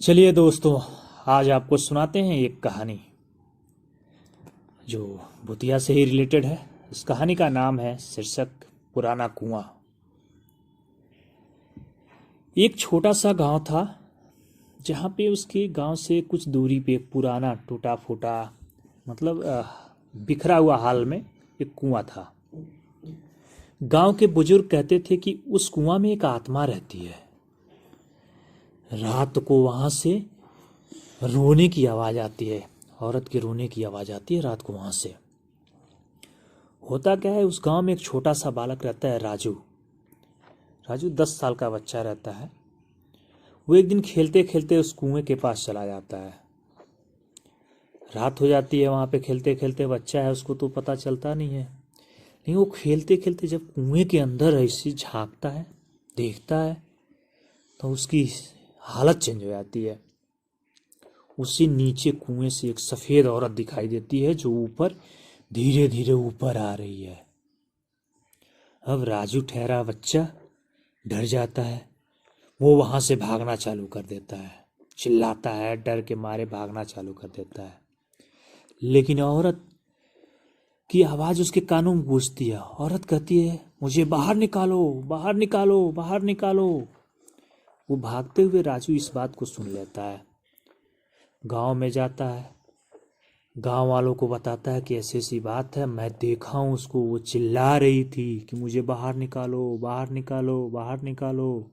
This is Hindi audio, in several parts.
चलिए दोस्तों, आज आपको सुनाते हैं एक कहानी जो भूतिया से ही रिलेटेड है। इस कहानी का नाम है शीर्षक पुराना कुआं। एक छोटा सा गांव था जहाँ पे उसके गांव से कुछ दूरी पे एक पुराना टूटा फूटा मतलब बिखरा हुआ हाल में एक कुआं था। गांव के बुजुर्ग कहते थे कि उस कुआं में एक आत्मा रहती है। रात को वहां से रोने की आवाज आती है। औरत के रोने की आवाज आती है रात को वहां से। होता क्या है, उस गांव में एक छोटा सा बालक रहता है, राजू। राजू 10 साल का बच्चा रहता है। वो एक दिन खेलते खेलते उस कुएं के पास चला जाता है। रात हो जाती है, वहां पे खेलते खेलते बच्चा है, उसको तो पता चलता नहीं है। लेकिन वो खेलते खेलते जब कुएं के अंदर ऐसे झांकता है, देखता है, तो उसकी हालत चेंज हो जाती है। उससे नीचे कुएं से एक सफेद औरत दिखाई देती है जो ऊपर धीरे धीरे ऊपर आ रही है। अब राजू ठहरा बच्चा डर जाता है। वो वहां से भागना चालू कर देता है, चिल्लाता है, डर के मारे भागना चालू कर देता है। लेकिन औरत की आवाज उसके कानों में गूंजती है। औरत कहती है, मुझे बाहर निकालो, बाहर निकालो, बाहर निकालो। वो भागते हुए राजू इस बात को सुन लेता है। गांव में जाता है, गांव वालों को बताता है कि ऐसी ऐसी बात है, मैं देखा हूं उसको, वो चिल्ला रही थी कि मुझे बाहर निकालो, बाहर निकालो, बाहर निकालो।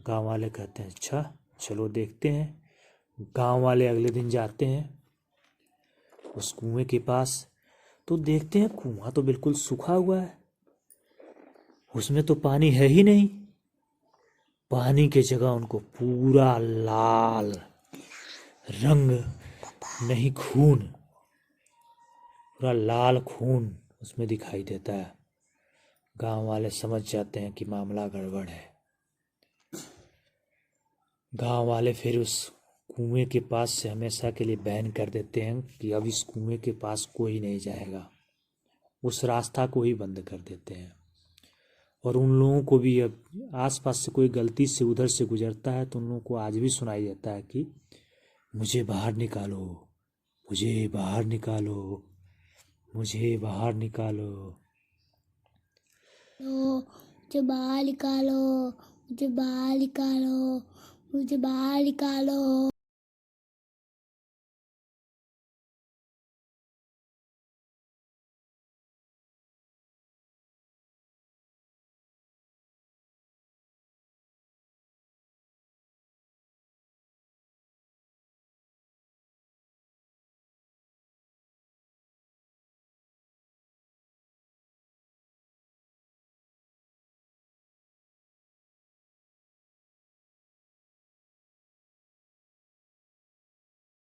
गांव वाले कहते हैं, अच्छा चलो देखते हैं। गांव वाले अगले दिन जाते हैं उस कुएं के पास, तो देखते हैं कुआं तो बिल्कुल सूखा हुआ है। उसमें तो पानी है ही नहीं। पानी की जगह उनको पूरा लाल रंग, नहीं खून, पूरा लाल खून उसमें दिखाई देता है। गांव वाले समझ जाते हैं कि मामला गड़बड़ है। गांव वाले फिर उस कुएं के पास से हमेशा के लिए बैन कर देते हैं कि अब इस कुएं के पास कोई नहीं जाएगा। उस रास्ता को ही बंद कर देते हैं। और उन लोगों को भी, अब आसपास से कोई गलती से उधर से गुजरता है तो उन लोगों को आज भी सुनाई देता है कि मुझे बाहर निकालो, मुझे बाहर निकालो, मुझे बाहर निकालो। मुझे बाहर निकालो, मुझे बाहर निकालो, मुझे बाहर निकालो।